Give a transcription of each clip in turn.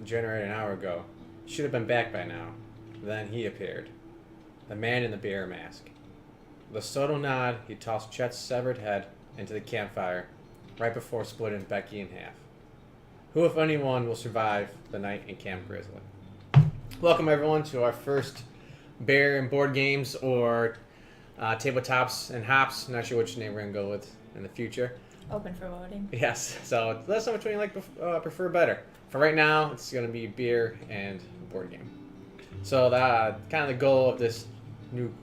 generated an hour ago. Should have been back by now. Then he appeared. The man in the bear mask. With a subtle nod, he tossed Chet's severed head into the campfire right before splitting Becky in half. Who, if anyone, will survive the night in Camp Grizzly? Welcome, everyone, to our first bear and board games or tabletops and hops. Not sure which name we're going to go with in the future. Open for voting. Yes, so let us know which one you prefer better. For right now, it's going to be beer and board game. So kind of the goal of this new,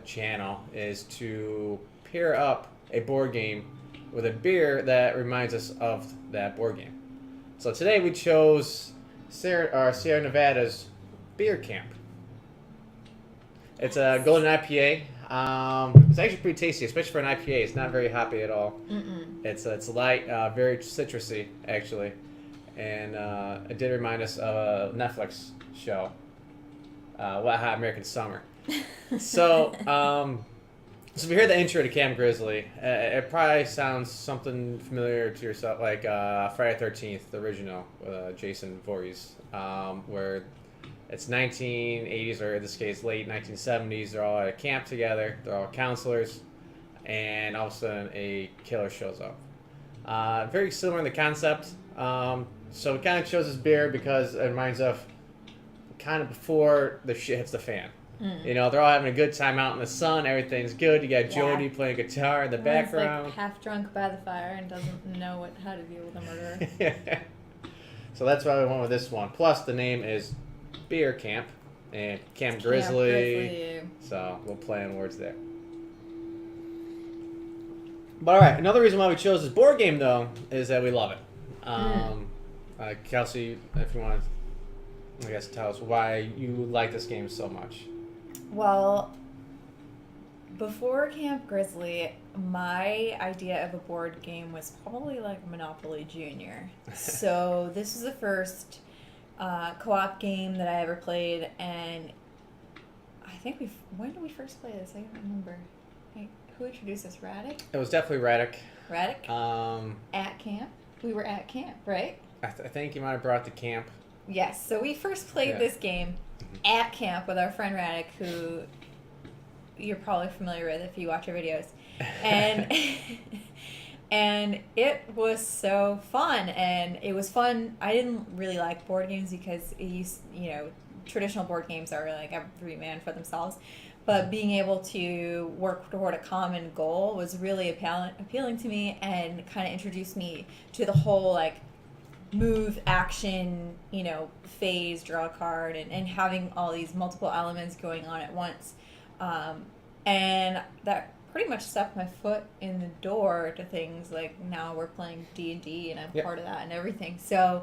channel is to pair up a board game with a beer that reminds us of that board game. So today we chose Sierra Nevada's Beer Camp. It's a golden IPA. It's actually pretty tasty, especially for an IPA. It's not very hoppy at all. Mm-mm. It's light, very citrusy actually, and it did remind us of a Netflix show, Wet Hot American Summer. So if you hear the intro to Camp Grizzly, it probably sounds something familiar to yourself, like Friday the 13th, the original, with Jason Voorhees, where it's 1980s, or in this case, late 1970s. They're all at a camp together. They're all counselors, and all of a sudden, a killer shows up. Very similar in the concept. So we kind of chose this beer because it reminds of kind of before the shit hits the fan. Mm. You know, they're all having a good time out in the sun. Everything's good. You got Jody playing guitar in the background. Like half drunk by the fire and doesn't know how to deal with a murderer. So that's why we went with this one. Plus, the name is Beer Camp and Camp Grizzly. So we'll play on words there. But all right, another reason why we chose this board game, though, is that we love it. Kelsey, if you want to, tell us why you like this game so much. Well, before Camp Grizzly, my idea of a board game was probably like Monopoly Junior. So this was the first co-op game that I ever played, and I think when did we first play this? I don't remember. Who introduced us? Raddick? It was definitely Raddick. Raddick? At camp? We were at camp, right? I think you might have brought the camp. Yes, so we first played this game at camp with our friend Raddick, who you're probably familiar with if you watch our videos. And and it was so fun, and it was fun. I didn't really like board games because traditional board games are like every man for themselves. But being able to work toward a common goal was really appealing to me, and kind of introduced me to the whole like move, action, phase, draw a card, and having all these multiple elements going on at once. And that pretty much stepped my foot in the door to things like now we're playing D&D, and I'm part of that and everything. So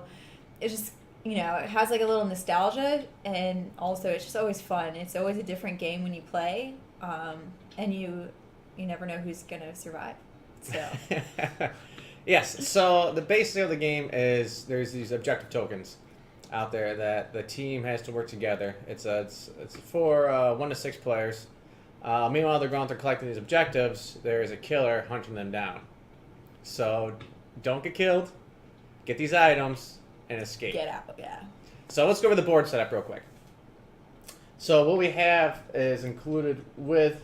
it's just, it has like a little nostalgia, and also it's just always fun. It's always a different game when you play, and you never know who's going to survive. So... Yes, so the basics of the game is there's these objective tokens out there that the team has to work together. It's for 1 to 6 players. Meanwhile, they're going through collecting these objectives. There is a killer hunting them down. So don't get killed, get these items, and escape. Get out, yeah. So let's go over the board setup real quick. So what we have is included with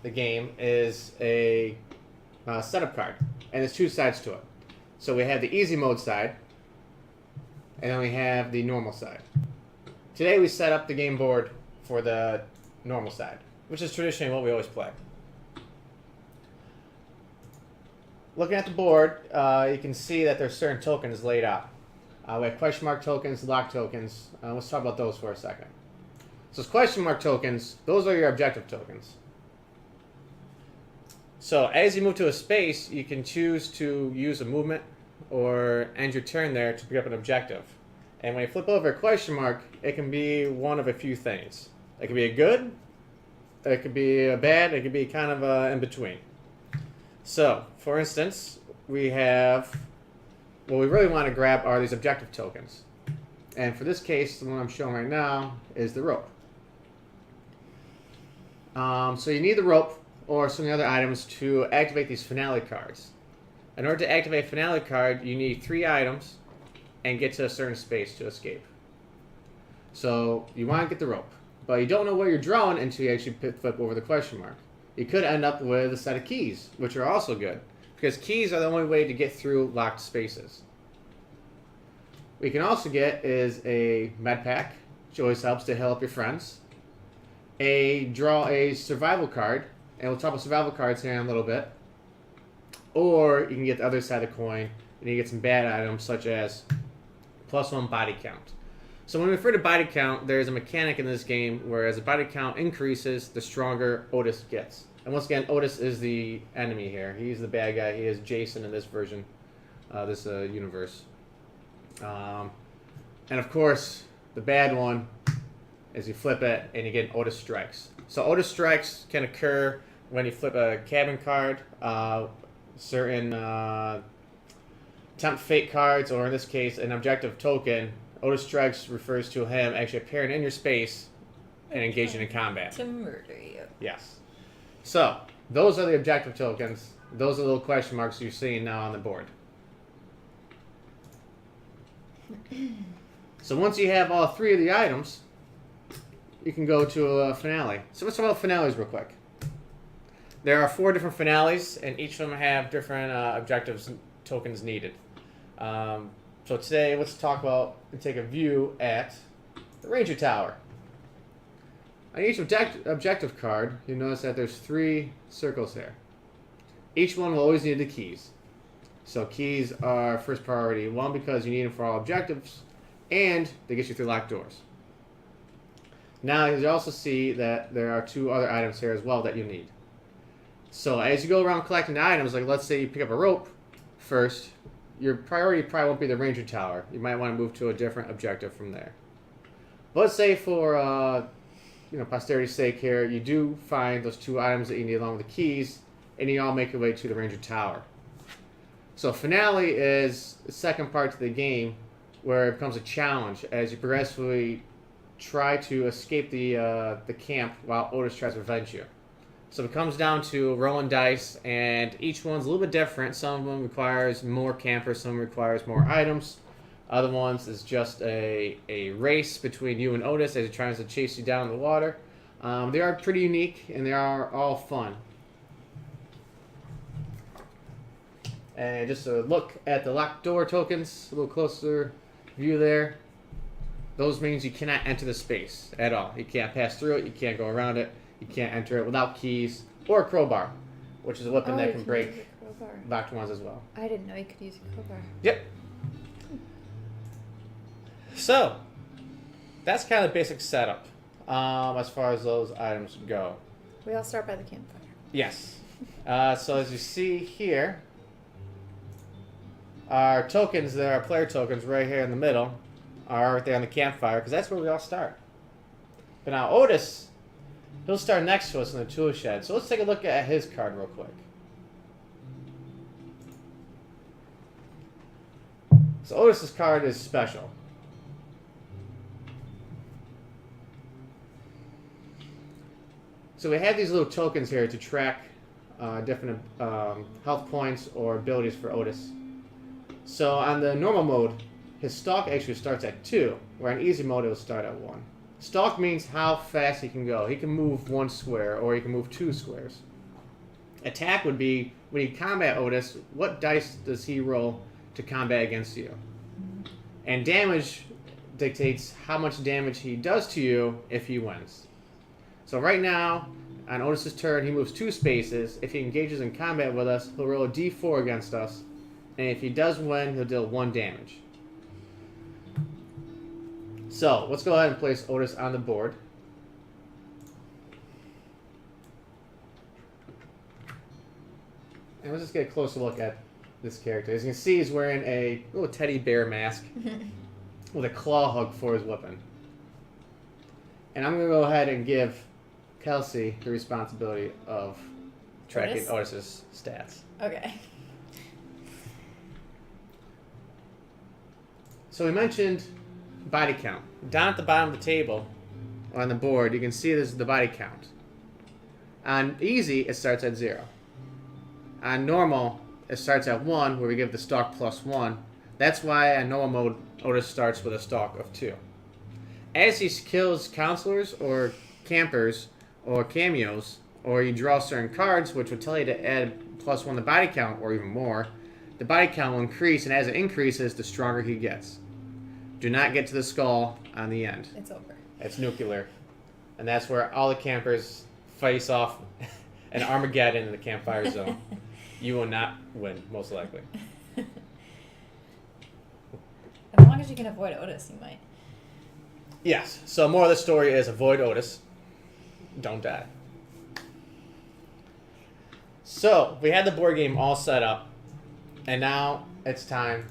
the game is a setup card. And there's 2 sides to it. So we have the easy mode side, and then we have the normal side. Today we set up the game board for the normal side, which is traditionally what we always play. Looking at the board, you can see that there's certain tokens laid out. We have question mark tokens, lock tokens. Let's talk about those for a second. So question mark tokens, those are your objective tokens. So as you move to a space, you can choose to use a movement or end your turn there to pick up an objective. And when you flip over a question mark, it can be one of a few things. It could be a good, it could be a bad, it could be kind of in between. So, for instance, we have, what we really want to grab are these objective tokens. And for this case, the one I'm showing right now is the rope. So you need the rope or some of the other items to activate these finale cards. In order to activate a finale card, you need 3 items and get to a certain space to escape. So you want to get the rope, but you don't know where you're drawing until you actually flip over the question mark. You could end up with a set of keys, which are also good, because keys are the only way to get through locked spaces. What you can also get is a med pack, which always helps to help your friends. Draw a survival card, and we'll talk about survival cards here in a little bit. Or you can get the other side of the coin, and you get some bad items such as +1 body count. So when we refer to body count, there's a mechanic in this game where as the body count increases, the stronger Otis gets. And once again, Otis is the enemy here. He's the bad guy. He is Jason in this version, this universe. And of course, the bad one is you flip it and you get Otis Strikes. So Otis Strikes can occur when you flip a cabin card, certain tempt fate cards, or in this case, an objective token. Otis Strikes refers to him actually appearing in your space and engaging in combat. To murder you. Yes. So, those are the objective tokens. Those are the little question marks you're seeing now on the board. So once you have all three of the items, you can go to a finale. So let's talk about finales real quick. There are 4 different finales, and each of them have different objectives and tokens needed. So today, let's talk about and take a view at the Ranger Tower. On each objective card, you'll notice that there's 3 circles here. Each one will always need the keys. So keys are first priority. 1, because you need them for all objectives, and they get you through locked doors. Now, you also see that there are 2 other items here as well that you need. So as you go around collecting the items, like let's say you pick up a rope first, your priority probably won't be the Ranger Tower. You might want to move to a different objective from there. But let's say for posterity's sake here, you do find those 2 items that you need along with the keys, and you all make your way to the Ranger Tower. So finale is the second part to the game where it becomes a challenge as you progressively try to escape the camp while Otis tries to prevent you. So it comes down to rolling dice, and each one's a little bit different. Some of them requires more campers, some requires more items. Other ones is just a race between you and Otis as he tries to chase you down in the water. They are pretty unique, and they are all fun. And just a look at the locked door tokens, a little closer view there. Those means you cannot enter the space at all. You can't pass through it, you can't go around it. You can't enter it without keys or a crowbar, which is a weapon that can break locked ones as well. I didn't know you could use a crowbar. Yep. So, that's kind of the basic setup as far as those items go. We all start by the campfire. Yes. So as you see here, our tokens, there are player tokens right here in the middle, are right there on the campfire, because that's where we all start. But now Otis, he'll start next to us in the tool shed. So let's take a look at his card real quick. So Otis's card is special. So we have these little tokens here to track different health points or abilities for Otis. So on the normal mode, his stalk actually starts at 2, where on easy mode it will start at 1. Stalk means how fast he can go. He can move 1 square, or he can move 2 squares. Attack would be, when you combat Otis, what dice does he roll to combat against you? And damage dictates how much damage he does to you if he wins. So right now, on Otis's turn, he moves 2 spaces. If he engages in combat with us, he'll roll a d4 against us. And if he does win, he'll deal 1 damage. So, let's go ahead and place Otis on the board. And let's just get a closer look at this character. As you can see, he's wearing a little teddy bear mask with a claw hook for his weapon. And I'm going to go ahead and give Kelsey the responsibility of tracking Otis's stats. Okay. So we mentioned body count. Down at the bottom of the table on the board, you can see this is the body count. On easy, it starts at 0. On normal, it starts at 1, where we give the stalk +1. That's why in normal mode, Otis starts with a stock of 2. As he kills counselors or campers or cameos, or you draw certain cards, which will tell you to add +1 to body count or even more, the body count will increase, and as it increases, the stronger he gets. Do not get to the skull on the end. It's over. It's nuclear. And that's where all the campers face off an Armageddon in the campfire zone. You will not win, most likely. As long as you can avoid Otis, you might. Yes. So more of the story is avoid Otis. Don't die. So we had the board game all set up, and now it's time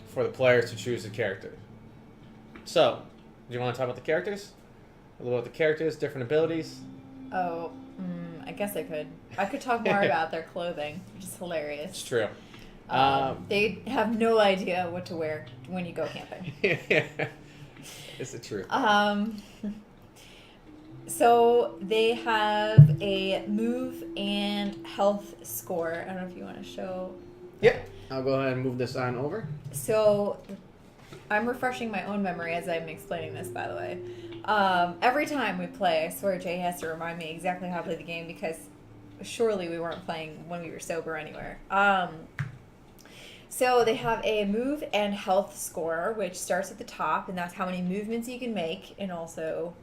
for the players to choose the character. So, do you want to talk about the characters? A little about the characters, different abilities? Oh, I guess I could. I could talk more about their clothing, which is hilarious. It's true. They have no idea what to wear when you go camping. Is the truth? So they have a move and health score. I don't know if you want to show. Yep. I'll go ahead and move this on over. So I'm refreshing my own memory as I'm explaining this, by the way. Every time we play, I swear Jay has to remind me exactly how to play the game because surely we weren't playing when we were sober anywhere. So they have a move and health score, which starts at the top, and that's how many movements you can make, and also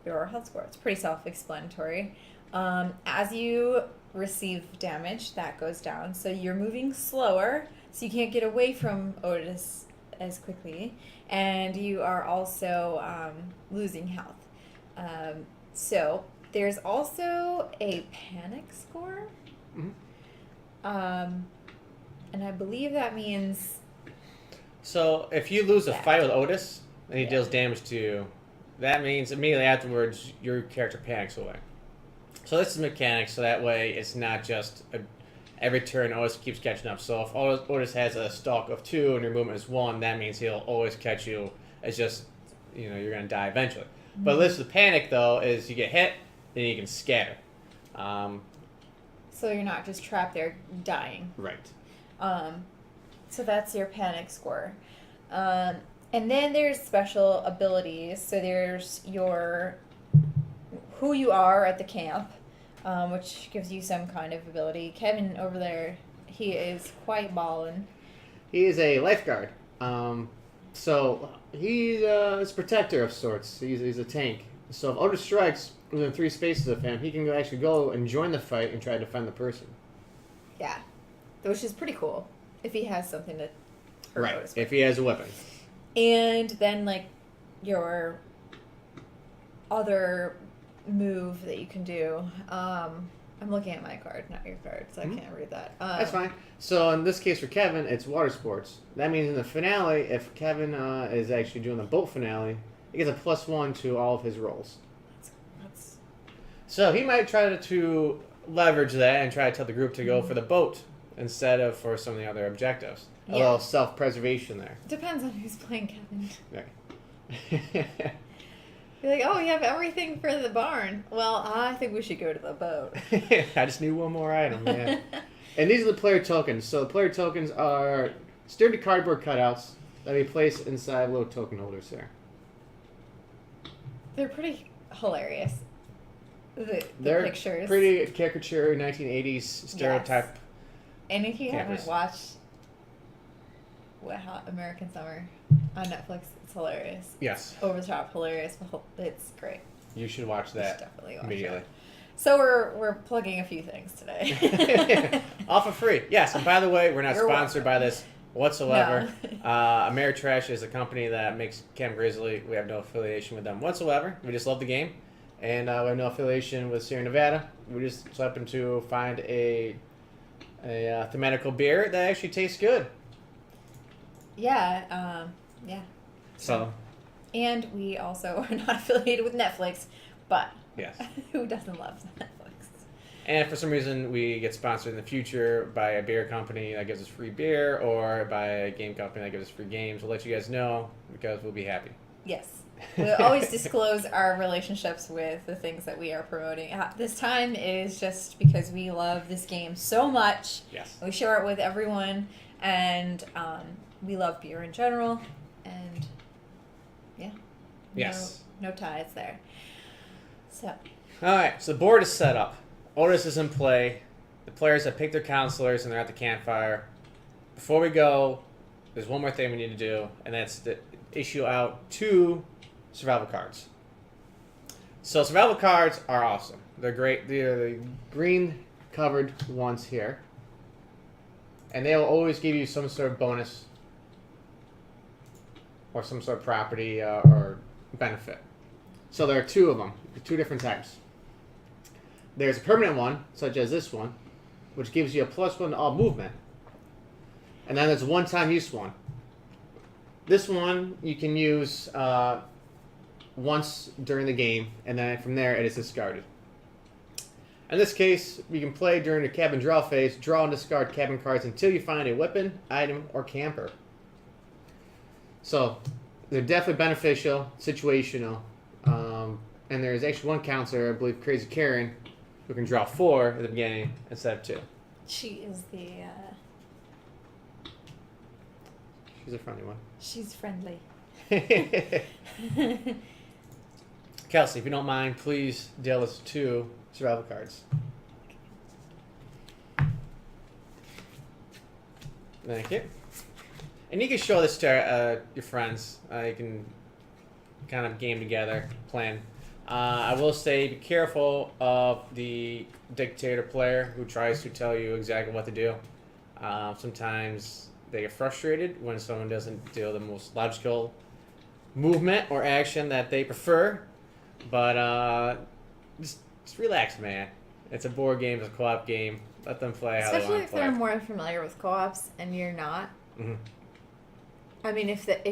your health score. It's pretty self-explanatory. As you receive damage, that goes down. So you're moving slower, so you can't get away from Otis as quickly, and you are also losing health. So there's also a panic score. Mm-hmm. And I believe that means... So if you lose a fight with Otis and he deals damage to you, that means immediately afterwards your character panics away. So this is mechanics, so that way it's not just every turn Otis keeps catching up. So if Otis has a stalk of 2 and your movement is 1, that means he'll always catch you. It's just, you're going to die eventually. Mm-hmm. But this with panic, though, is you get hit, then you can scatter. So you're not just trapped there dying. Right. So that's your panic score. And then there's special abilities. So there's who you are at the camp, which gives you some kind of ability. Kevin over there, he is quite ballin'. He is a lifeguard. So he's a protector of sorts. He's a tank. So if Otis strikes within 3 spaces of him, he can actually go and join the fight and try to defend the person. Yeah. Which is pretty cool if he has something to hurt Otis with. If he has a weapon. And then, your other move that you can do. I'm looking at my card, not your card, so I can't read that. That's fine. So in this case for Kevin, it's water sports. That means in the finale, if Kevin is actually doing the boat finale, he gets a +1 to all of his rolls. So he might try to leverage that and try to tell the group to go for the boat instead of for some of the other objectives. A little self-preservation there. Depends on who's playing Kevin. Right. You're like, oh, we have everything for the barn. Well, I think we should go to the boat. I just need one more item, man. And these are the player tokens. So the player tokens are sturdy cardboard cutouts that we place inside little token holders there. They're pretty hilarious. They're pictures. Pretty caricature 1980s stereotype. Yes. And if you campers. haven't watched Wet Hot American Summer on Netflix, it's hilarious. Yes. Over the top hilarious. It's great. You should watch that. You should definitely watch immediately. It. So we're plugging a few things today. All for free. Yes, and by the way, we're not You're sponsored welcome. by this whatsoever. No. Ameritrash is a company that makes Camp Grizzly. We have no affiliation with them whatsoever. We just love the game. And we have no affiliation with Sierra Nevada. We just happened to find a thematical beer that actually tastes good. Yeah. Yeah. So. And we also are not affiliated with Netflix, but yes. Who doesn't love Netflix? And if for some reason we get sponsored in the future by a beer company that gives us free beer or by a game company that gives us free games, we'll let you guys know because we'll be happy. Yes. We'll always disclose our relationships with the things that we are promoting. This time is just because we love this game so much. Yes. We share it with everyone, and we love beer in general, and yeah. Yes. No ties there. So. All right, so the board is set up. Otis is in play. The players have picked their counselors, and they're at the campfire. Before we go, there's one more thing we need to do, and that's to issue out 2 survival cards. So survival cards are awesome. They're great. They're the green-covered ones here. And they'll always give you some sort of bonus or some sort of property or benefit. So there are 2 of them, 2 different types. There's a permanent one, such as this one, which gives you a +1 to all movement. And then there's a one-time use one. This one you can use once during the game, and then from there it is discarded. In this case, you can play during the cabin draw phase, draw and discard cabin cards until you find a weapon, item, or camper. So, they're definitely beneficial, situational, and there's actually one counselor, I believe Crazy Karen, who can draw 4 at the beginning instead of 2. She is the... She's a friendly one. She's friendly. Kelsey, if you don't mind, please deal us 2 survival cards. Thank you. And you can show this to your friends. You can kind of game together, plan. I will say be careful of the dictator player who tries to tell you exactly what to do. Sometimes they get frustrated when someone doesn't do the most logical movement or action that they prefer. But just relax, man. It's a board game. It's a co-op game. Let them play how they want to play. Especially if they're more familiar with co-ops and you're not. Mm-hmm. I mean, if that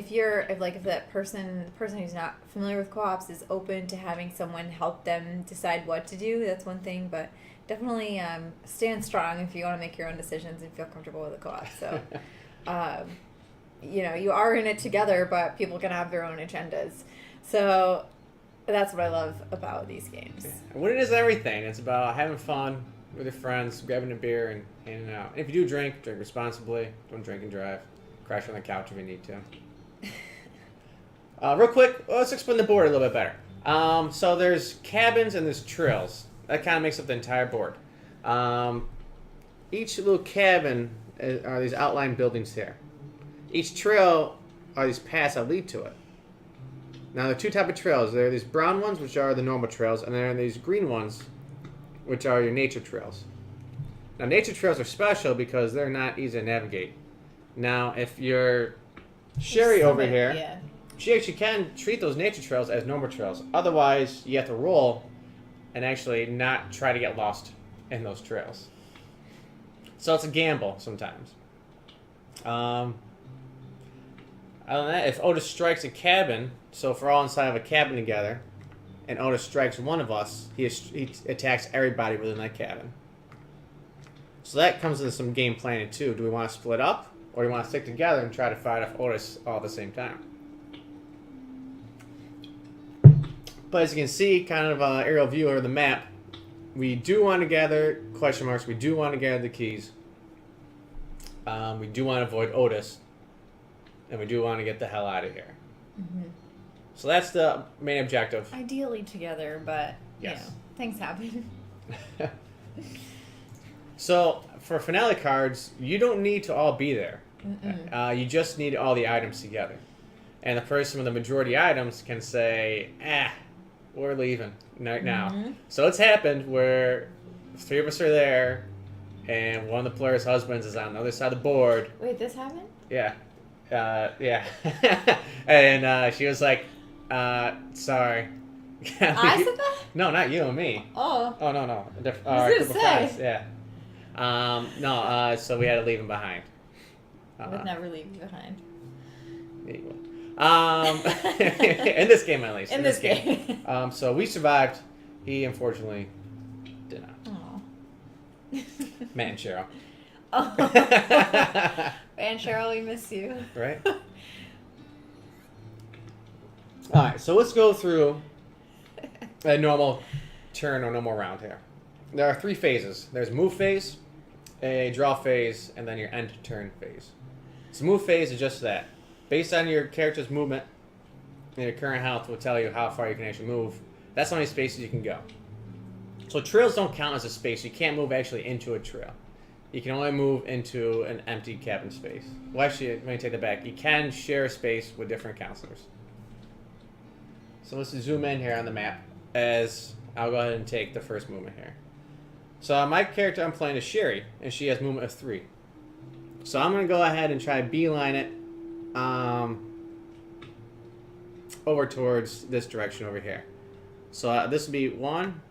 person who's not familiar with co-ops is open to having someone help them decide what to do, that's one thing. But definitely stand strong if you want to make your own decisions and feel comfortable with a co-op. So, you are in it together, but people can have their own agendas. So that's what I love about these games. Yeah. When it is everything, it's about having fun with your friends, grabbing a beer and hanging out. And if you do drink responsibly. Don't drink and drive. Crash on the couch if you need to. Real quick, let's explain the board a little bit better. So there's cabins and there's trails. That kind of makes up the entire board. Each little cabin are these outline buildings here. Each trail are these paths that lead to it. Now, there are 2 types of trails. There are these brown ones, which are the normal trails, and there are these green ones, which are your nature trails. Now, nature trails are special because they're not easy to navigate. Now, if you're Sherry over here, yeah. She actually can treat those nature trails as normal trails. Otherwise, you have to roll and actually not try to get lost in those trails. So it's a gamble sometimes. Other than that, if Otis strikes a cabin, so if we're all inside of a cabin together, and Otis strikes one of us, he attacks everybody within that cabin. So that comes into some game planning too. Do we want to split up, or do we want to stick together and try to fight off Otis all at the same time? But as you can see, kind of an aerial view of the map, we do want to gather question marks. We do want to gather the keys. We do want to avoid Otis. And we do want to get the hell out of here. Mm-hmm. So that's the main objective. Ideally together, but yes. Things happen. So for finale cards, you don't need to all be there. You just need all the items together. And the person with the majority items can say, we're leaving right now. Mm-hmm. So it's happened where 3 of us are there, and one of the players' husbands is on the other side of the board. Wait, this happened? Yeah. Yeah. And she was like, sorry. I said that? No, not you and me. Oh. Oh, no. I was gonna say. Friends. Yeah. So we had to leave him behind. I would never leave you behind. Yeah, you will. In this game, at least. In this game. So we survived. He, unfortunately, did not. Oh. Matt and Cheryl. Oh. And Cheryl, we miss you. Right? Alright, so let's go through a normal turn or normal round here. There are 3 phases. There's move phase, a draw phase, and then your end turn phase. So move phase is just that. Based on your character's movement and your current health will tell you how far you can actually move. That's how many spaces you can go. So trails don't count as a space. You can't move actually into a trail. You can only move into an empty cabin space. Well, actually, let me take that back. You can share space with different counselors. So let's zoom in here on the map as I'll go ahead and take the first movement here. So my character I'm playing is Sherry, and she has movement of 3. So I'm going to go ahead and try to beeline it over towards this direction over here. So this would be 1,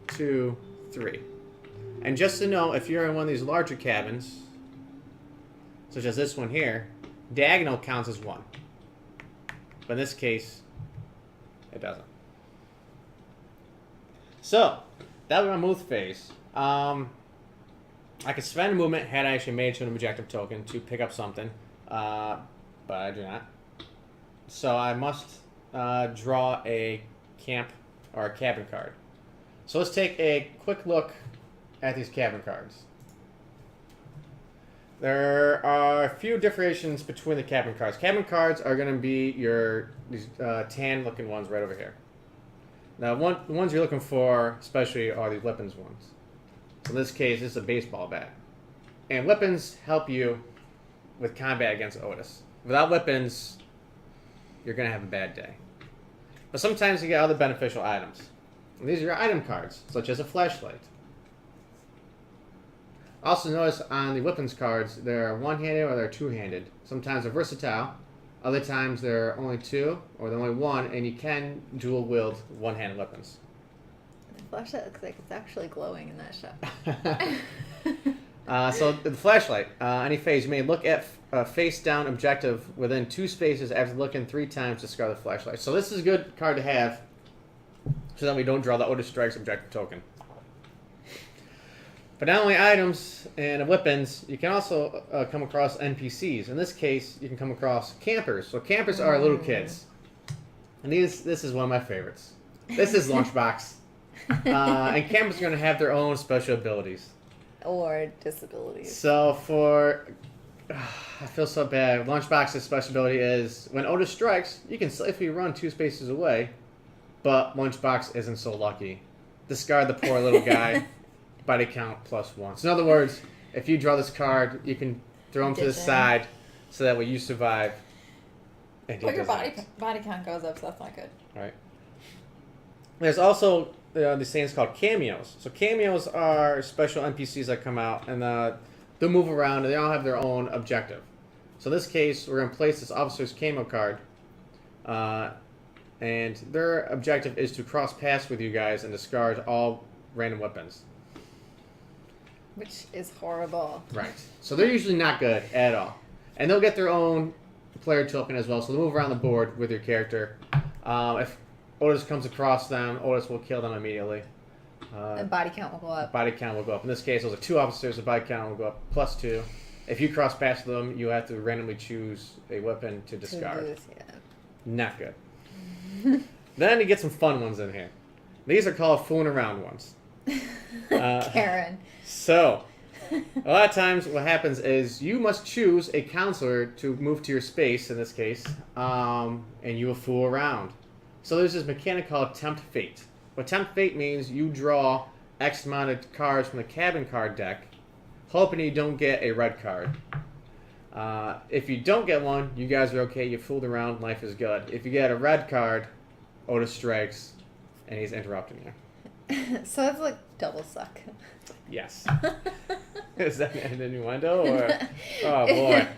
2, 3. And just to know, if you're in one of these larger cabins, such as this one here, diagonal counts as 1. But in this case, it doesn't. So, that was my move phase. I could spend a movement had I actually made it to an objective token to pick up something, but I do not. So I must draw a camp or a cabin card. So let's take a quick look at these cabin cards. There are a few differentiations between the cabin cards. Cabin cards are going to be these tan-looking ones right over here. Now, the ones you're looking for, especially, are these weapons ones. So in this case, this is a baseball bat. And weapons help you with combat against Otis. Without weapons, you're going to have a bad day. But sometimes you get other beneficial items. And these are your item cards, such as a flashlight. Also notice on the weapons cards, they're one-handed or they're two-handed. Sometimes they're versatile. Other times they're only 2 or they're only 1, and you can dual-wield one-handed weapons. The flashlight looks like it's actually glowing in that shot. So the flashlight, any phase, you may look at a face-down objective within 2 spaces after looking 3 times to discard the flashlight. So this is a good card to have so that we don't draw the Otis Strikes objective token. But not only items and weapons, you can also come across NPCs. In this case, you can come across campers. So campers are little kids. And this is one of my favorites. This is Lunchbox. And campers are going to have their own special abilities. Or disabilities. So I feel so bad. Lunchbox's special ability is, when Otis strikes, you can safely run 2 spaces away. But Lunchbox isn't so lucky. Discard the poor little guy. Body count +1. So in other words, if you draw this card, you can throw him to the side so that way you survive. And your body count goes up, so that's not good. Right. There's also these things called cameos. So cameos are special NPCs that come out, and they'll move around, and they all have their own objective. So in this case, we're going to place this officer's cameo card, and their objective is to cross paths with you guys and discard all random weapons. Which is horrible. Right. So they're usually not good at all. And they'll get their own player token as well. So they'll move around the board with your character. If Otis comes across them, Otis will kill them immediately. And body count will go up. Body count will go up. In this case, those are 2 officers. The body count will go up +2. If you cross past them, you have to randomly choose a weapon to discard. Yeah. Not good. Then you get some fun ones in here. These are called fooling around ones. Karen. So, a lot of times what happens is you must choose a counselor to move to your space, in this case, and you will fool around. So there's this mechanic called Tempt Fate. What Tempt Fate means, you draw X amount of cards from the cabin card deck, hoping you don't get a red card. If you don't get one, you guys are okay, you fooled around, life is good. If you get a red card, Otis strikes, and he's interrupting you. So it's like double suck. Yes. Is that an innuendo or? Oh boy.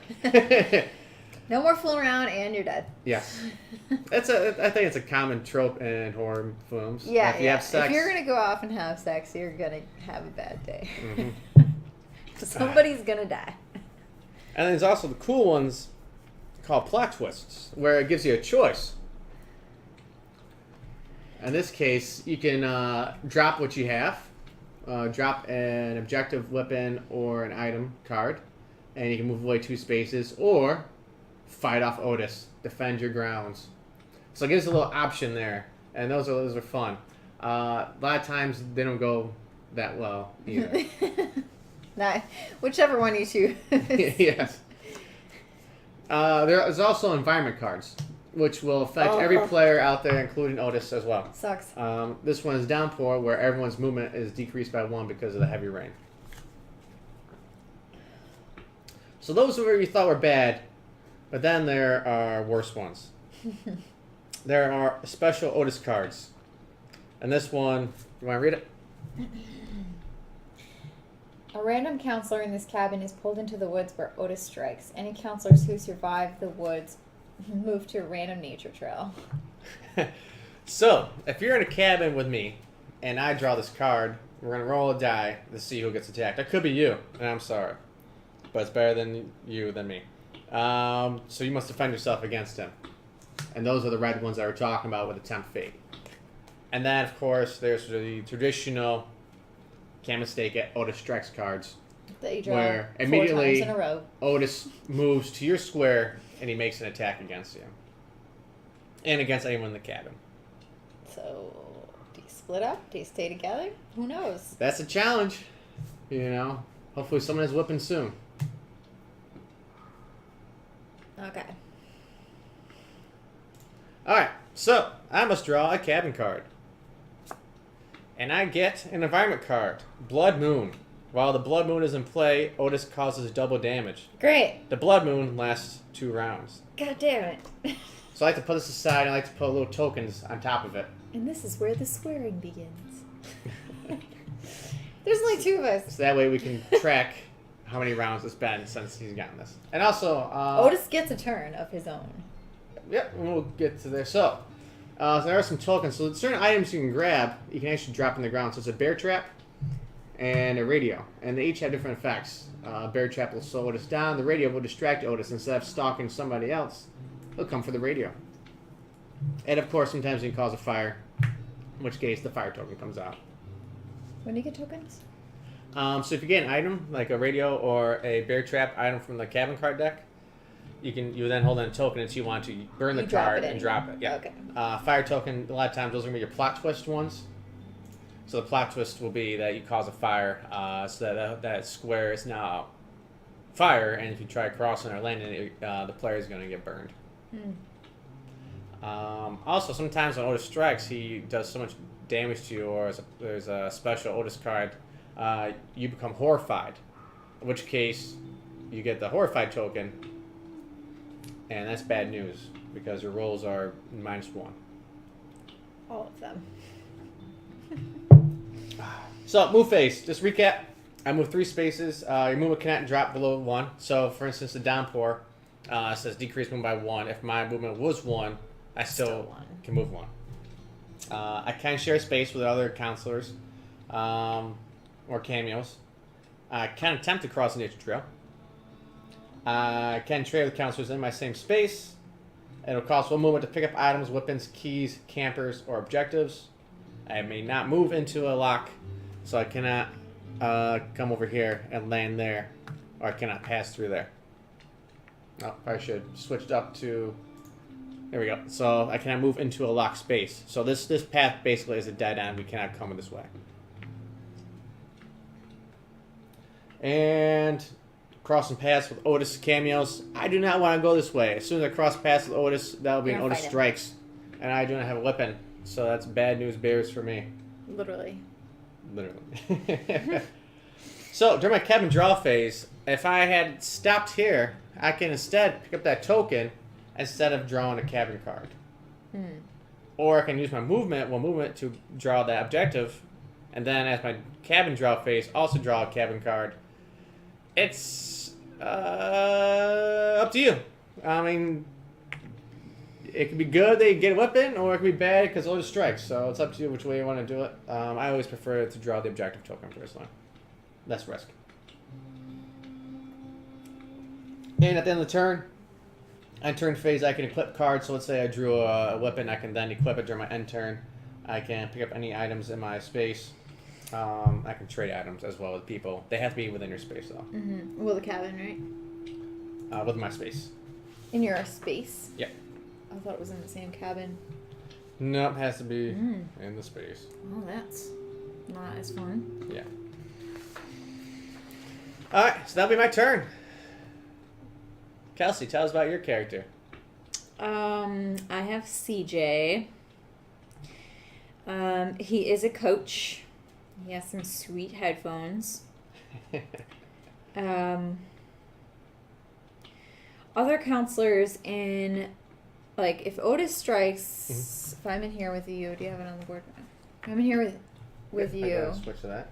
No more fooling around and you're dead. Yes. I think it's a common trope in horror films. Yeah. If you have sex, if you're gonna go off and have sex, you're gonna have a bad day. Mm-hmm. Somebody's gonna die. And there's also the cool ones called plot twists, where it gives you a choice. In this case, you can drop what you have, drop an objective weapon or an item card, and you can move away 2 spaces, or fight off Otis, defend your grounds. So it gives a little option there, and those are fun. A lot of times they don't go that well either. Whichever one you choose. Yes. There is also environment cards, which will affect every player out there, including Otis as well. Sucks. This one is downpour, where everyone's movement is decreased by 1 because of the heavy rain. So those were you thought were bad, but then there are worse ones. There are special Otis cards. And this one, you want to read it? A random counselor in this cabin is pulled into the woods where Otis strikes. Any counselors who survive the woods move to a random nature trail. So, if you're in a cabin with me, and I draw this card, we're going to roll a die to see who gets attacked. That could be you, and I'm sorry. But it's better than you than me. So you must defend yourself against him. And those are the red ones that we're talking about with Attempt Fate. And then, of course, there's the traditional can't mistake it, Otis strikes cards. That you draw where 4 immediately times in a row. Otis moves to your square and he makes an attack against you. And against anyone in the cabin. So, do you split up? Do you stay together? Who knows? That's a challenge. You know, hopefully someone is whipping soon. Okay. Alright, so I must draw a cabin card. And I get an environment card, Blood Moon. While the Blood Moon is in play, Otis causes double damage. Great. The Blood Moon lasts 2 rounds. God damn it. So I like to put this aside, and I like to put little tokens on top of it. And this is where the swearing begins. There's only 2 of us. So that way we can track how many rounds it's been since he's gotten this. And also... Otis gets a turn of his own. Yep, we'll get to there. So there are some tokens. So certain items you can grab, you can actually drop in the ground. So it's a bear trap and a radio. And they each have different effects. Bear trap will slow Otis down. The radio will distract Otis. Instead of stalking somebody else, he'll come for the radio. And of course, sometimes you can cause a fire, in which case the fire token comes out. When do you get tokens? So if you get an item, like a radio or a bear trap item from the cabin card deck, you then hold in a token until you want to burn the card and drop it. Yeah. Okay. Fire token, a lot of times those are going to be your plot twist ones. So the plot twist will be that you cause a fire, so that square is now fire, and if you try crossing or landing it, the player is going to get burned. Also, sometimes when Otis strikes, he does so much damage to you, or there's a special Otis card, you become horrified, in which case you get the horrified token, and that's bad news because your rolls are -1. All of them. So, move phase. Just recap. I move 3 spaces. Your movement cannot drop below 1. So, for instance, the downpour says decrease movement by 1. If my movement was 1, I still can move 1. I can share space with other counselors or cameos. I can attempt to cross a nature trail. I can trade with counselors in my same space. It'll cost 1 movement to pick up items, weapons, keys, campers, or objectives. I may not move into a lock, so I cannot come over here and land there, or I cannot pass through there. Oh, I should switch up to... There we go. So I cannot move into a locked space. So this path basically is a dead end. We cannot come this way. And crossing paths with Otis cameos. I do not want to go this way. As soon as I cross paths with Otis, that will be an Otis strikes. And I do not have a weapon. So that's bad news bears for me. Literally. So during my cabin draw phase, if I had stopped here, I can instead pick up that token instead of drawing a cabin card. Or I can use my movement to draw that objective, and then as my cabin draw phase, also draw a cabin card. It's up to you. I mean, it could be good that you get a weapon, or it could be bad because Otis strikes. So it's up to you which way you want to do it. I always prefer to draw the objective token personally. Less risk. And at the end of the turn, end turn phase, I can equip cards. So let's say I drew a weapon, I can then equip it during my end turn. I can pick up any items in my space. I can trade items as well with people. They have to be within your space though. Well, the cabin, right? With my space. In your space? Yep. I thought it was in the same cabin. Nope, it has to be in the space. Oh, that's not as fun. Yeah. Alright, so that'll be my turn. Kelsey, tell us about your character. I have CJ. He is a coach. He has some sweet headphones. Other counselors in, like, if Otis strikes, if I'm in here with you, do you have it on the board? If I'm in here with you. Switch to that.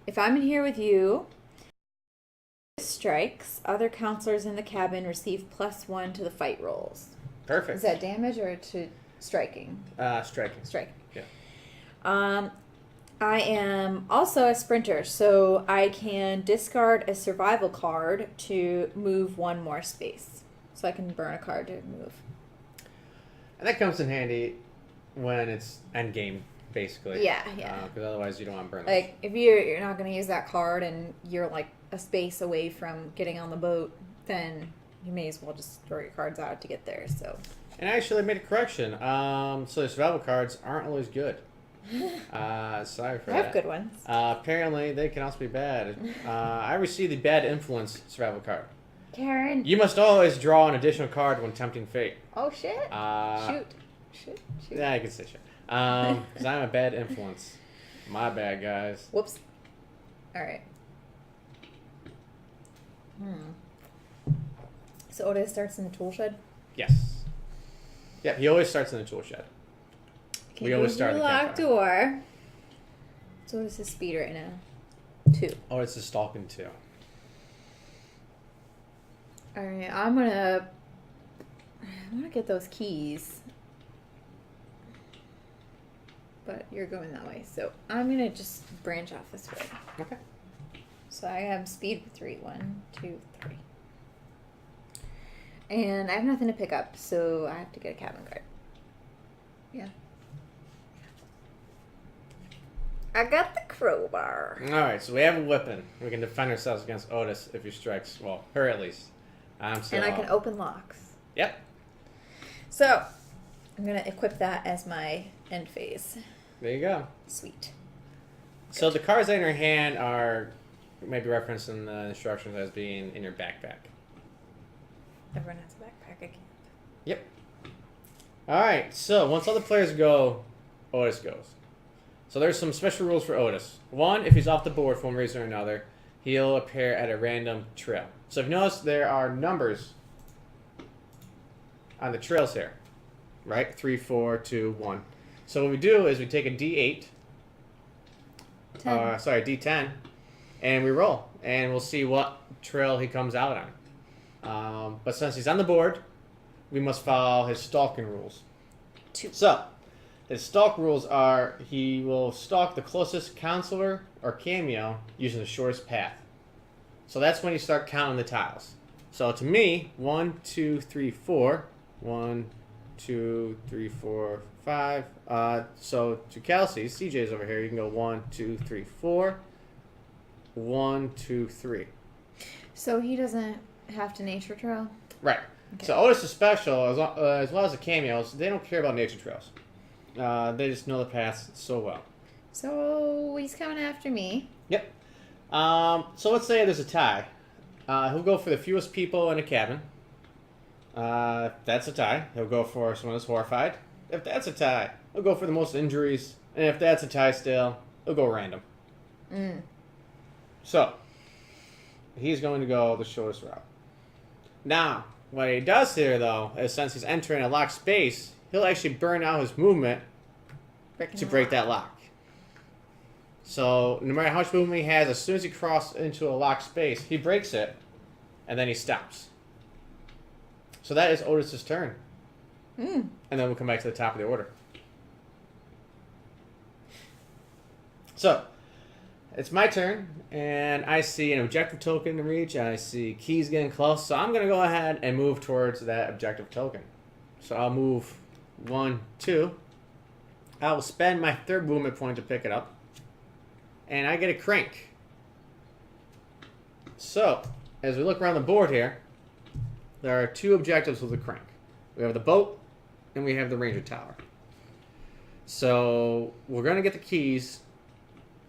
If I'm in here with you, strikes, other counselors in the cabin receive +1 to the fight rolls. Perfect. Is that damage or to striking? Striking. Striking. Yeah. I am also a sprinter, so I can discard a survival card to move one more space. So I can burn a card to move. And that comes in handy when it's end game, basically. Yeah. Because otherwise you don't want to burn Like, if you're not going to use that card and you're, like, a space away from getting on the boat, then you may as well just throw your cards out to get there, so... And actually, I made a correction. So the survival cards aren't always good. Sorry for that. I have good ones. Apparently, they can also be bad. I received the bad influence survival card. Karen. You must always draw an additional card when tempting fate. Oh, shit. Shoot. Yeah, I can say shit. Because I'm a bad influence. My bad, guys. Whoops. All right. So Otis starts in the tool shed? Yes. Yeah, he always starts in the tool shed. Okay, We always start in in the the locked campfire. door. So Otis is speed right now. 2. Oh, it's a stalking too. All right, I want to get those keys. But you're going that way, so I'm going to just branch off this way. Okay. So I have speed 3. 1, 2, 3. And I have nothing to pick up, so I have to get a cabin card. Yeah. I got the crowbar. Alright, so we have a weapon. We can defend ourselves against Otis if he strikes. Well, her at least. So, and I can open locks. Yep. So, I'm going to equip that as my end phase. There you go. Sweet. So the cards in your hand are maybe referenced in the instructions as being in your backpack. Everyone has a backpack at camp. Yep. Alright, so once all the players go, Otis goes. So there's some special rules for Otis. One, if he's off the board for one reason or another, he'll appear at a random trail. So if you notice, there are numbers on the trails here. Right? 3, 4, 2, 1. So what we do is we take a D8. 10. D10. And we roll. And we'll see what trail he comes out on. But since he's on the board, we must follow his stalking rules. 2. So, his stalk rules are he will stalk the closest counselor or cameo using the shortest path. So that's when you start counting the tiles. So to me, 1, 2, 3, 4. 1, 2, 3, 4, 5. So to Kelsey, CJ's over here. You can go 1, 2, 3, 4. 1, 2, 3. So he doesn't have to nature trail? Right. Okay. So Otis is special, as well as the cameos. They don't care about nature trails. They just know the paths so well. So he's coming after me. Yep. So let's say there's a tie. He'll go for the fewest people in a cabin. If that's a tie, he'll go for someone who's horrified. If that's a tie, he'll go for the most injuries. And if that's a tie still, he'll go random. So, he's going to go the shortest route. Now, what he does here, though, is since he's entering a locked space, he'll actually burn out his movement to break that lock. So, no matter how much movement he has, as soon as he crosses into a locked space, he breaks it, and then he stops. So that is Otis's turn. And then we'll come back to the top of the order. So, it's my turn, and I see an objective token to reach, and I see keys getting close, so I'm going to go ahead and move towards that objective token. So I'll move 1, 2. I will spend my third movement point to pick it up, and I get a crank. So, as we look around the board here, there are 2 objectives with the crank. We have the boat, and we have the ranger tower. So, we're going to get the keys.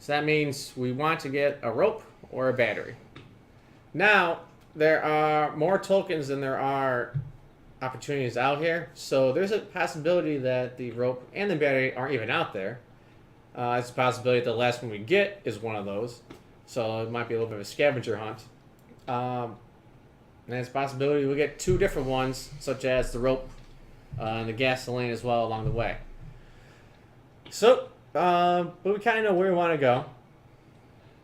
So that means we want to get a rope or a battery. Now, there are more tokens than there are opportunities out here. So there's a possibility that the rope and the battery aren't even out there. It's a possibility that the last one we get is one of those. So it might be a little bit of a scavenger hunt. And it's a possibility we'll get 2 different ones, such as the rope and the gasoline as well along the way. So, but we kind of know where we want to go.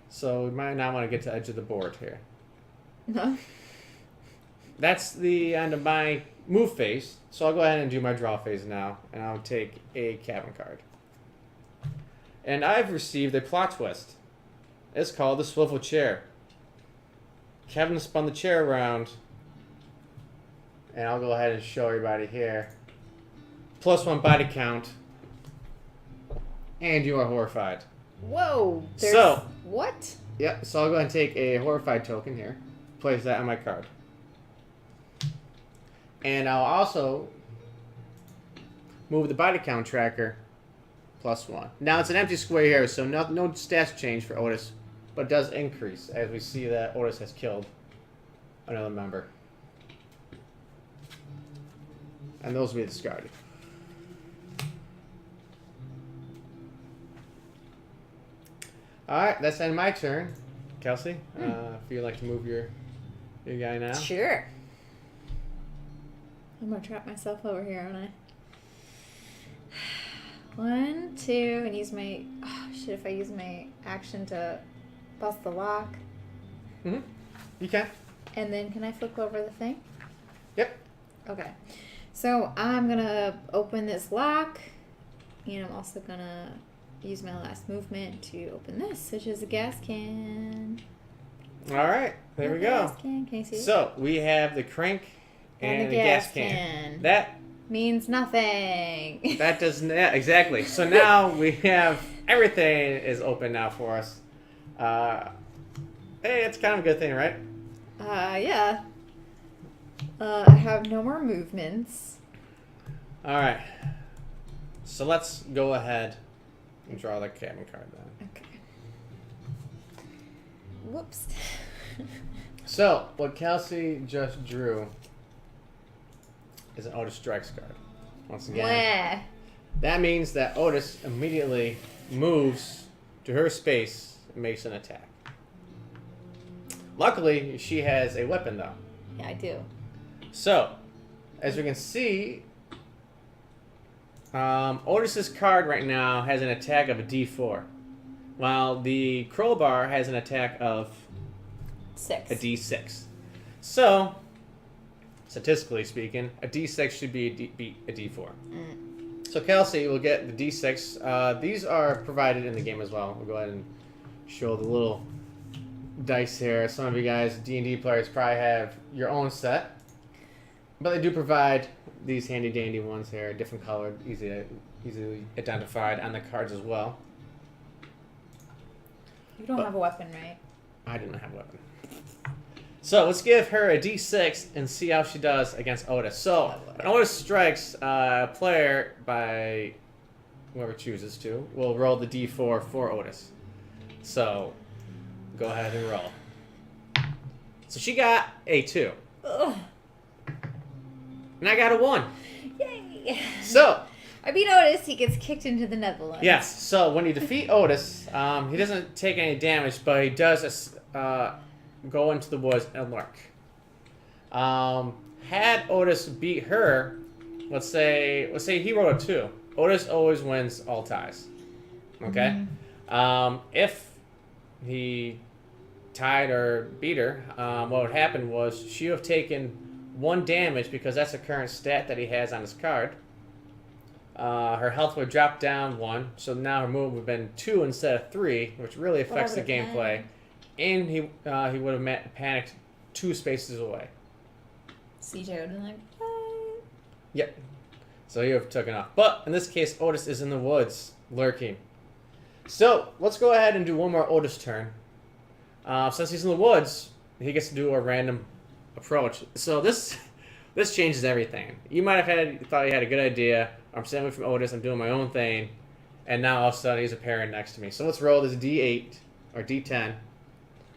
So we might not want to get to the edge of the board here. No. That's the end of my move phase. So I'll go ahead and do my draw phase now. And I'll take a cabin card. And I've received a plot twist. It's called the swivel chair. Kevin spun the chair around. And I'll go ahead and show everybody here. +1 body count. And you are horrified. Whoa. So. What? Yep, so I'll go ahead and take a horrified token here. Place that on my card. And I'll also move the body count tracker +1. Now it's an empty square here, so no stats change for Otis. But it does increase as we see that Otis has killed another member. And those will be discarded. Alright, that's the end of my turn. Kelsey, if you'd like to move your guy now. Sure. I'm going to trap myself over here, aren't I? 1, 2, and use my... Oh, shit, if I use my action to bust the lock. Mm-hmm. You can. And then can I flip over the thing? Yep. Okay. So I'm going to open this lock, and I'm also going to use my last movement to open this, which is a gas can. All right, there we go. Gas can. Can you see it? So we have the crank and the gas can. That means nothing. That does not exactly. So now we have everything is open now for us. Hey, it's kind of a good thing, right? Yeah. I have no more movements. All right. So let's go ahead and draw the cabin card then. Okay. Whoops. So what Kelsey just drew is an Otis Strikes card. Once again. Where? That means that Otis immediately moves to her space and makes an attack. Luckily, she has a weapon though. Yeah, I do. So, as we can see, Otis's card right now has an attack of a D4, while the crowbar has an attack of 6. a D6. So, statistically speaking, a D6 should be a D4. So Kelsey will get the D6. These are provided in the game as well. We'll go ahead and show the little dice here. Some of you guys, D&D players, probably have your own set. But they do provide these handy dandy ones here, different colored, easily identified on the cards as well. You don't have a weapon, right? I do not have a weapon. So let's give her a D6 and see how she does against Otis. So when Otis strikes a player by whoever chooses to, will roll the D4 for Otis. So go ahead and roll. So she got a 2. Ugh. And I got a 1. Yay! So I beat Otis. He gets kicked into the nebula. yes. So when you defeat Otis, he doesn't take any damage, but he does go into the woods and lurk. Had Otis beat her, let's say he rolled a 2. Otis always wins all ties. Okay. Mm-hmm. If he tied or beat her, what would happen was she would have taken 1 damage because that's the current stat that he has on his card. Her health would drop down 1, so now her move would have been 2 instead of 3, which really affects the gameplay. And he would have panicked 2 spaces away. CJ would have been like, what? Yep. So he would have taken off. But in this case, Otis is in the woods, lurking. So let's go ahead and do one more Otis turn. Since he's in the woods, he gets to do a random approach. So this changes everything. You might have thought you had a good idea. I'm staying away from Otis. I'm doing my own thing. And now all of a sudden he's appearing next to me. So let's roll this D8 or D10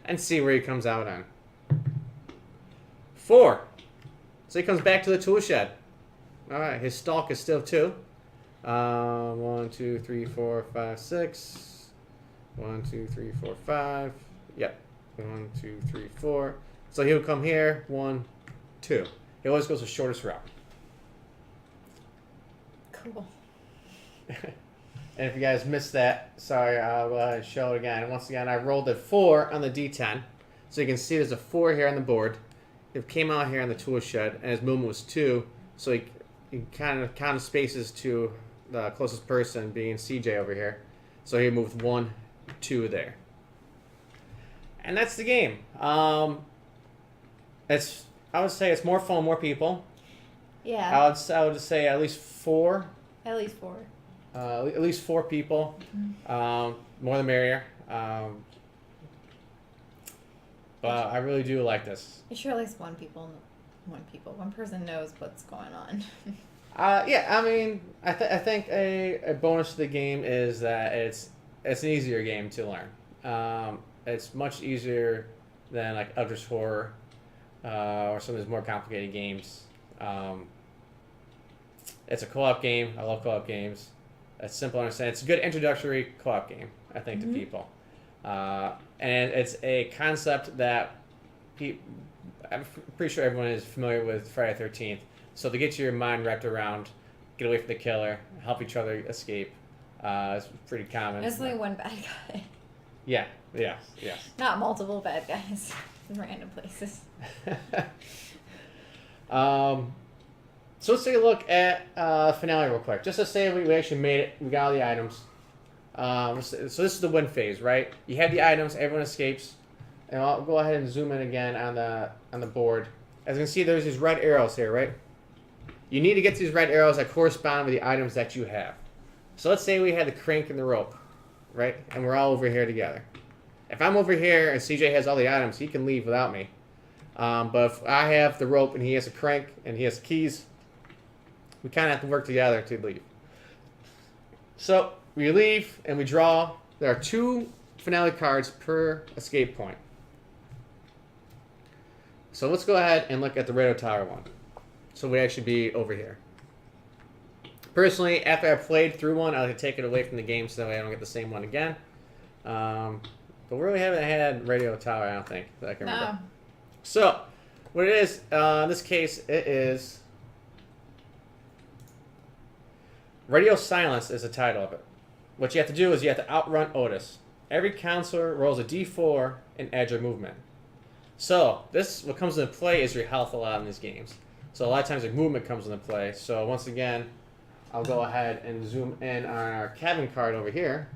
and see where he comes out on. 4. So he comes back to the tool shed. All right, his stalk is still 2. 1, 2, 3, 4, 5, 6. 1, 2, 3, 4, 5. Yep. 1, 2, 3, 4. So he'll come here. 1, 2. He always goes the shortest route. Cool. And if you guys missed that, sorry, I'll go ahead and show it again. Once again, I rolled a 4 on the D10. So you can see there's a 4 here on the board. It came out here on the tool shed, and his movement was 2. So he kind of counted spaces to the closest person, being CJ over here. So he moved 1, 2 there. And that's the game. I would say it's more fun, more people. Yeah. I would say at least 4. At least 4. At least 4 people. More the merrier. But I really do like this. You sure at least one person knows what's going on. Yeah, I mean, I think a bonus to the game is that it's an easier game to learn. It's much easier than like Eldritch Horror or some of these more complicated games. It's a co-op game. I love co-op games. It's simple to understand. It's a good introductory co-op game, I think, to people. And it's a concept that I'm pretty sure everyone is familiar with Friday the 13th. So to get your mind wrapped around, get away from the killer, help each other escape, it's pretty common. There's only one bad guy. Yeah. Not multiple bad guys in random places. So let's take a look at finale real quick. Just to say we actually made it. We got all the items. So this is the win phase, right? You have the items. Everyone escapes. And I'll go ahead and zoom in again on the board. As you can see, there's these red arrows here, right? You need to get to these red arrows that correspond with the items that you have. So let's say we had the crank and the rope, right? And we're all over here together. If I'm over here and CJ has all the items, he can leave without me. But if I have the rope and he has a crank and he has keys, we kind of have to work together to leave. So we leave and we draw. There are 2 finale cards per escape point. So let's go ahead and look at the radio tower one. So we actually be over here. Personally, after I played through one, I like to take it away from the game so that way I don't get the same one again. But we really haven't had radio tower, I don't think, that I can remember. So what it is, in this case, it is Radio Silence is the title of it. What you have to do is you have to outrun Otis. Every counselor rolls a d4 and adds your movement. So what comes into play is your health a lot in these games. So a lot of times your movement comes into play. So once again, I'll go ahead and zoom in on our cabin card over here.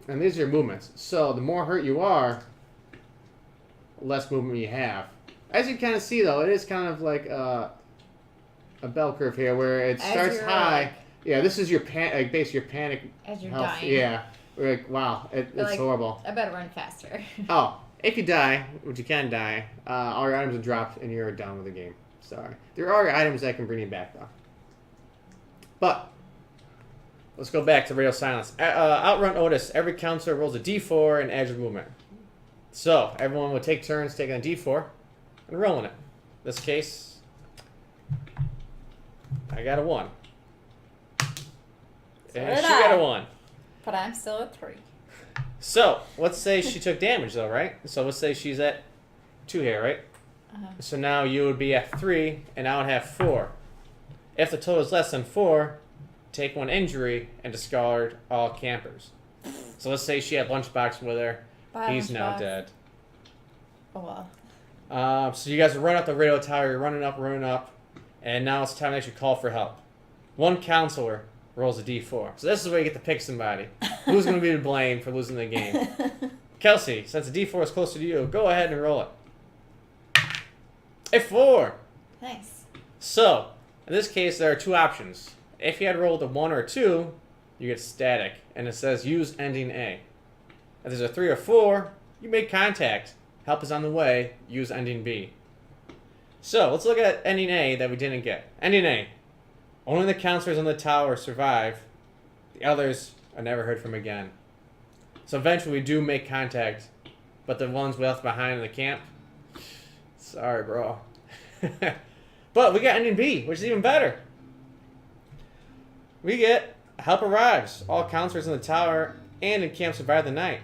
And these are your movements. So the more hurt you are, the less movement you have. As you kind of see, though, it is kind of like a bell curve here where it starts high. Yeah, this is your base your panic as you're health. dying. Yeah, we're like, wow, it's horrible. I better run faster. Oh, if you die, which you can die, all your items are dropped and you're done with the game. Sorry. There are items that can bring you back, though. But let's go back to Radio Silence. Outrun Otis. Every counselor rolls a d4 and adds your movement. So everyone will take turns taking a d4 and rolling it. In this case, I got a 1. And she got a 1. But I'm still at 3. So let's say she took damage, though, right? So let's say she's at 2 here, right? So now you would be at 3, and I would have 4. If the total is less than 4, take 1 injury and discard all campers. So let's say she had Lunchbox with her. Bye, He's now Lunchbox. dead. Oh, well. So you guys run up the radio tower. You're running up, and now it's time to actually call for help. 1 counselor rolls a d4. So this is where you get to pick somebody. Who's going to be to blame for losing the game? Kelsey, since the d4 is closer to you, go ahead and roll it. A 4. Nice. So, in this case, there are 2 options. If you had rolled a 1 or a 2, you get static, and it says use ending A. If there's a 3 or 4, you make contact. Help is on the way. Use ending B. So, let's look at ending A that we didn't get. Ending A. Only the counselors on the tower survive. The others are never heard from again. So eventually we do make contact but the ones we left behind in the camp, sorry, bro. But we got ending B, which is even better. We get help arrives. All counselors in the tower and in camp survive the night.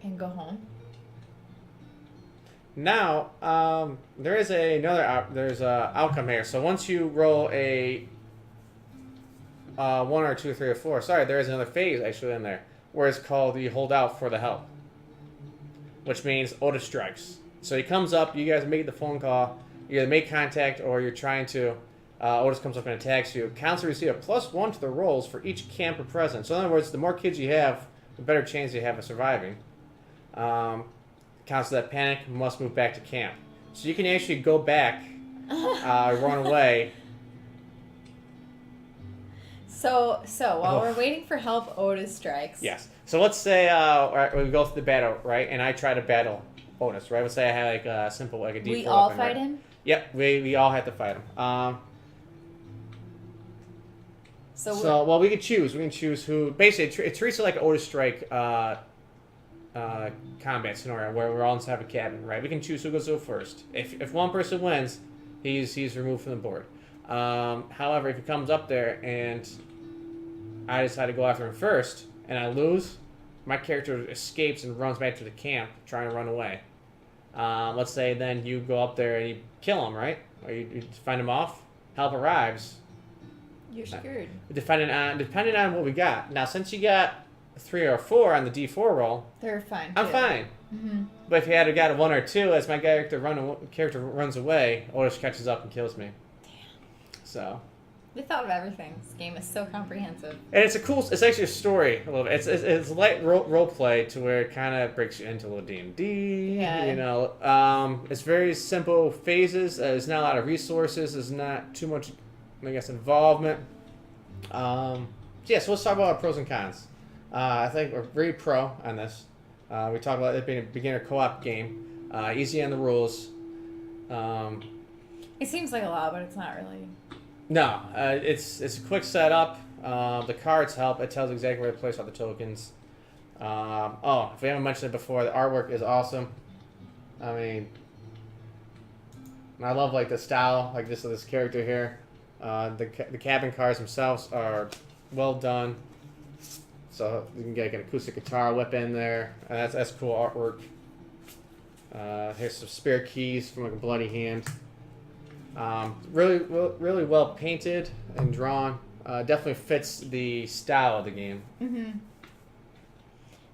And go home. Now, there is there's a outcome here. So once you roll a 1 or 2 or 3 or 4, sorry, there is another phase actually in there where it's called you hold out for the help, which means Otis strikes. So he comes up, you guys make the phone call, you either make contact or you're trying to. Otis comes up and attacks you. Counselors receive a +1 to the rolls for each camper present. So in other words, the more kids you have, the better chance you have of surviving. Counselors that panic must move back to camp. So you can actually go back, run away. So while we're waiting for help, Otis strikes. Yes. So let's say we go through the battle, right? And I try to battle Otis, right? Let's say I have like a simple, like a D4 We all weapon, fight right? him? Yep, we all have to fight him. So we can choose. We can choose who. Basically, it treats it like an Otis strike combat scenario where we're all inside a cabin, right? We can choose who goes to first. If one person wins, he's removed from the board. However, if he comes up there and I decide to go after him first and I lose, my character escapes and runs back to the camp trying to run away. Let's say then you go up there and you kill him, right? Or you find him off. Help arrives. You're screwed. Depending on what we got. Now, since you got 3 or 4 on the D4 roll, they're fine. I'm fine. Mm-hmm. But if you had got a 1 or 2, as my character runs away, Otis catches up and kills me. Damn. So. They thought of everything. This game is so comprehensive. And it's it's actually a story a little bit. It's light role play to where it kind of breaks you into a little D&D. Yeah. You know, it's very simple phases. There's not a lot of resources. There's not too much, I guess, involvement. So let's talk about our pros and cons. I think we're very pro on this. We talked about it being a beginner co-op game. Easy on the rules. It seems like a lot, but it's not really. No, it's a quick setup. The cards help. It tells exactly where to place all the tokens. If we haven't mentioned it before, the artwork is awesome. I mean, I love like the style, like this of this character here. The cabin cards themselves are well done. So you can get like an acoustic guitar whip in there. That's cool artwork. Here's some spare keys from like a bloody hand. Really well painted and drawn. Definitely fits the style of the game. Mm-hmm.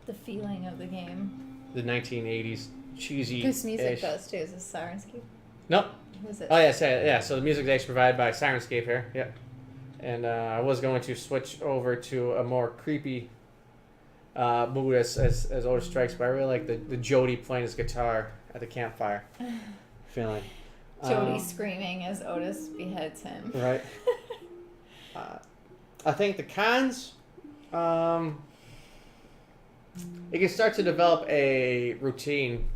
The feeling of the game. The 1980s cheesy. This music does too. Is this Sirenscape? Nope. Who is it? Oh yeah. So the music is actually provided by Sirenscape here. Yep. And I was going to switch over to a more creepy mood as Otis strikes, but I really like the Jody playing his guitar at the campfire feeling. Jody screaming as Otis beheads him. Right. I think the cons, you can start to develop a routine.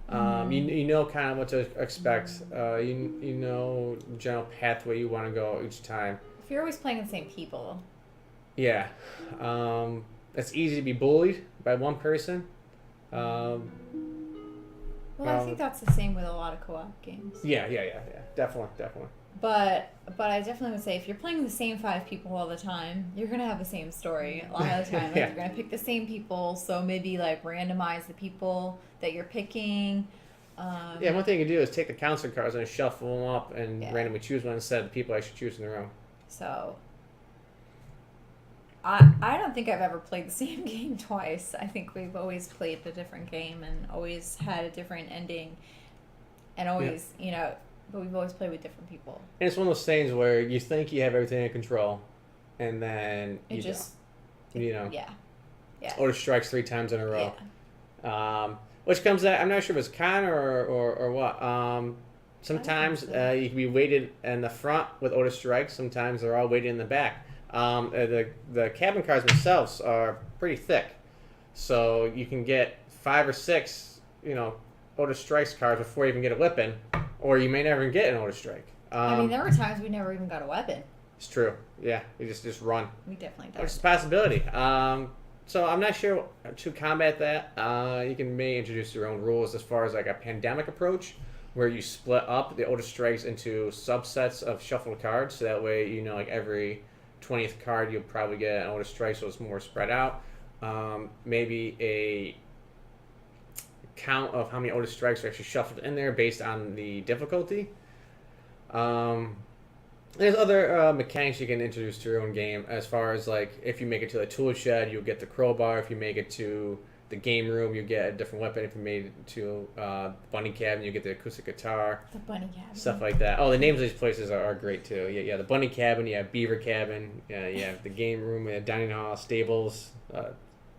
You know kind of what to expect. You know the general pathway you want to go each time. If you're always playing the same people. Yeah. It's easy to be bullied by one person. Well, I think that's the same with a lot of co-op games. Yeah. Definitely. But I definitely would say if you're playing the same 5 people all the time, you're gonna have the same story a lot of the time. Like, Yeah. You're gonna pick the same people, so maybe like randomize the people that you're picking. One thing you can do is take the counselor cards and shuffle them up and Yeah. randomly choose one instead of the people actually choosing their own. So I don't think I've ever played the same game twice. I think we've always played a different game and always had a different ending, and always but we've always played with different people. And it's one of those things where you think you have everything in control, and then you just don't. Yeah. Otis strikes 3 times in a row. Yeah. Which comes at, I'm not sure if it's con or what. Sometimes you can be weighted in the front with Otis strikes. Sometimes they're all weighted in the back. The cabin cards themselves are pretty thick, so you can get 5 or 6, Otis strikes cards before you even get a weapon, or you may never get an Otis strike. I mean, there were times we never even got a weapon. It's true. Yeah, you just run. We definitely Which is don't. a possibility. So I'm not sure to combat that. You can may introduce your own rules as far as like a pandemic approach, where you split up the Otis Strikes into subsets of shuffled cards. So that way, you know, like every 20th card, you'll probably get an Otis Strike, so it's more spread out. Maybe a count of how many Otis Strikes are actually shuffled in there based on the difficulty. There's other mechanics you can introduce to your own game, as far as like if you make it to the tool shed, you'll get the crowbar. If you make it to the game room, you get a different weapon. If you made it to bunny cabin, you get the acoustic guitar. The bunny cabin. Stuff like that. Oh, the names of these places are great too. Yeah, the bunny cabin. You have beaver cabin. You have the game room. You have dining hall, stables,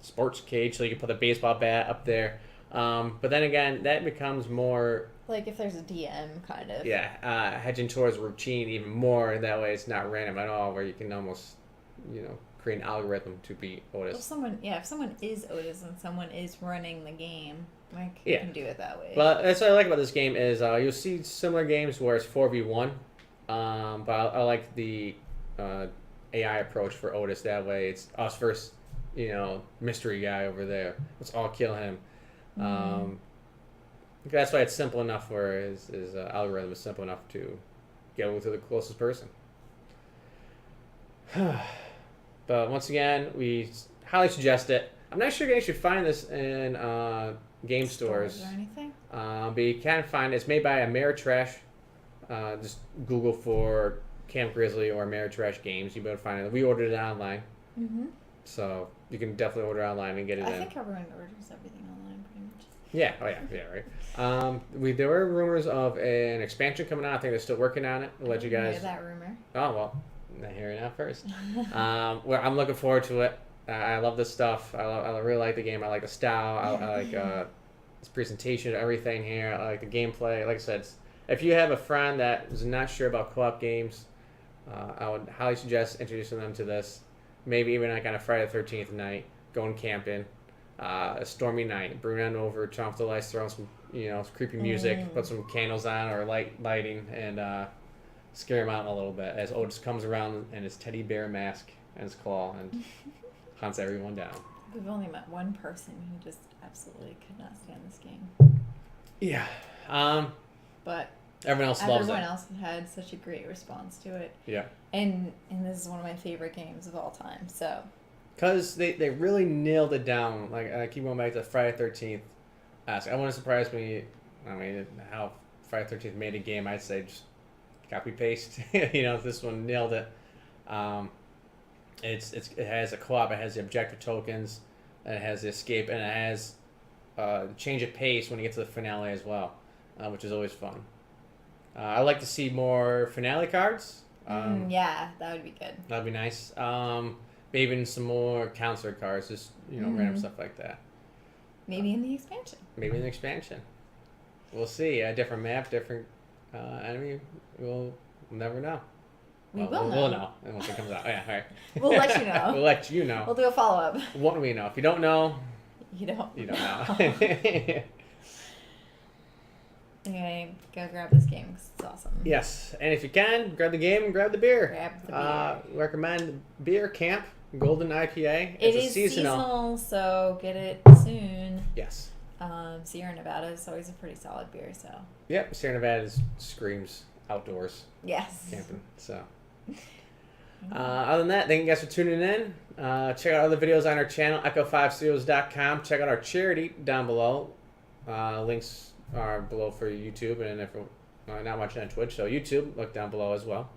sports cage. So you can put the baseball bat up there. But then again, that becomes more. Like if there's a DM kind of. Yeah, hedging towards routine even more. That way, it's not random at all. Where you can almost, create an algorithm to beat Otis. If someone is Otis and someone is running the game, like you can do it that way. But that's what I like about this game is you'll see similar games where it's 4v1. But I like the AI approach for Otis. That way, it's us versus mystery guy over there. Let's all kill him. That's why it's simple enough where his algorithm is simple enough to get to the closest person. But once again, we highly suggest it. I'm not sure you should find this in game stores or anything. But you can find it. It's made by Ameritrash. Just Google for Camp Grizzly or Ameritrash Games. You'll be able to find it. We ordered it online. Mm-hmm. So you can definitely order online and get it in. I think everyone orders everything online pretty much. Yeah. Oh yeah, right. There were rumors of an expansion coming out. I think they're still working on it. I'll let you guys. Hear that rumor. Oh well, I hear it now first. Well, I'm looking forward to it. I love this stuff. I really like the game. I like the style. I like its presentation, everything here. I like the gameplay. Like I said, if you have a friend that is not sure about co-op games, I would highly suggest introducing them to this. Maybe even like on a Friday the 13th night, going camping, a stormy night, bring on over, turn off the lights, throw on some creepy music, put some candles on or lighting, and scare him out a little bit as Otis comes around in his teddy bear mask and his claw and hunts everyone down. We've only met one person who just absolutely could not stand this game. Yeah. But everyone else loves it. Everyone else had such a great response to it. Yeah. And this is one of my favorite games of all time. So. Because they really nailed it down. Like I keep going back to Friday 13th. I wouldn't surprise me. I mean, how Friday 13th made a game. I'd say just copy paste. This one nailed it. It has a co-op. It has the objective tokens. And it has the escape, and it has change of pace when you get to the finale as well, which is always fun. I like to see more finale cards. Yeah, that would be good. That'd be nice. Maybe even some more counselor cards, just random stuff like that. Maybe in the expansion. Maybe in the expansion. We'll see. A different map, different enemy. We'll never know. We'll know once it comes out. Yeah, all right. We'll let you know. We'll let you know. We'll do a follow-up. What do we know? If you don't know, you don't know. Anyway, go grab this game because it's awesome. Yes, and if you can, grab the game and grab the beer. Grab the beer. Recommend Beer Camp Golden IPA. It is seasonal, so get it soon. Yes. Sierra Nevada is always a pretty solid beer, so. Yep, Sierra Nevada screams outdoors. Yes. Camping, so. Other than that, thank you guys for tuning in. Check out other videos on our channel, echo5studios.com. Check out our charity down below. Links are below for YouTube, and if you're not watching on Twitch, so YouTube, look down below as well.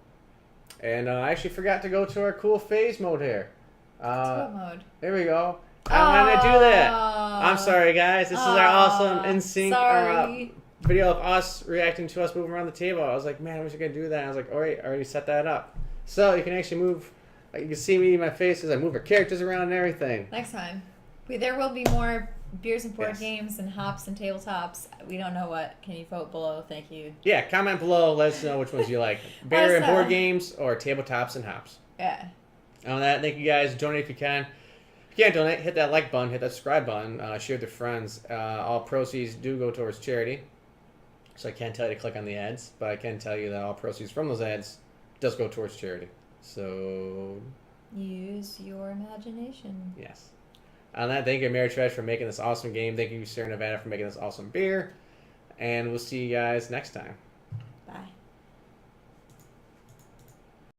And I actually forgot to go to our cool phase mode here. What mode? There we go. I wanted to do that. I'm sorry, guys. This is our awesome NSYNC video of us reacting to us moving around the table. I was like, man, I wish I could do that. I was like, all right, I already set that up. So you can actually move. You can see me in my face as I move our characters around and everything. Next time. There will be more beers and board games and hops and tabletops. We don't know what. Can you vote below? Thank you. Yeah, comment below. Let us know which ones you like. Beer and board games or tabletops and hops. Yeah. On that, thank you guys. Donate if you can. If you can't donate, hit that like button, hit that subscribe button, share with your friends. All proceeds do go towards charity. So I can't tell you to click on the ads, but I can tell you that all proceeds from those ads does go towards charity. So, use your imagination. yes. On that, thank you, Ameritrash, for making this awesome game. Thank you, Sierra Nevada, for making this awesome beer. And we'll see you guys next time.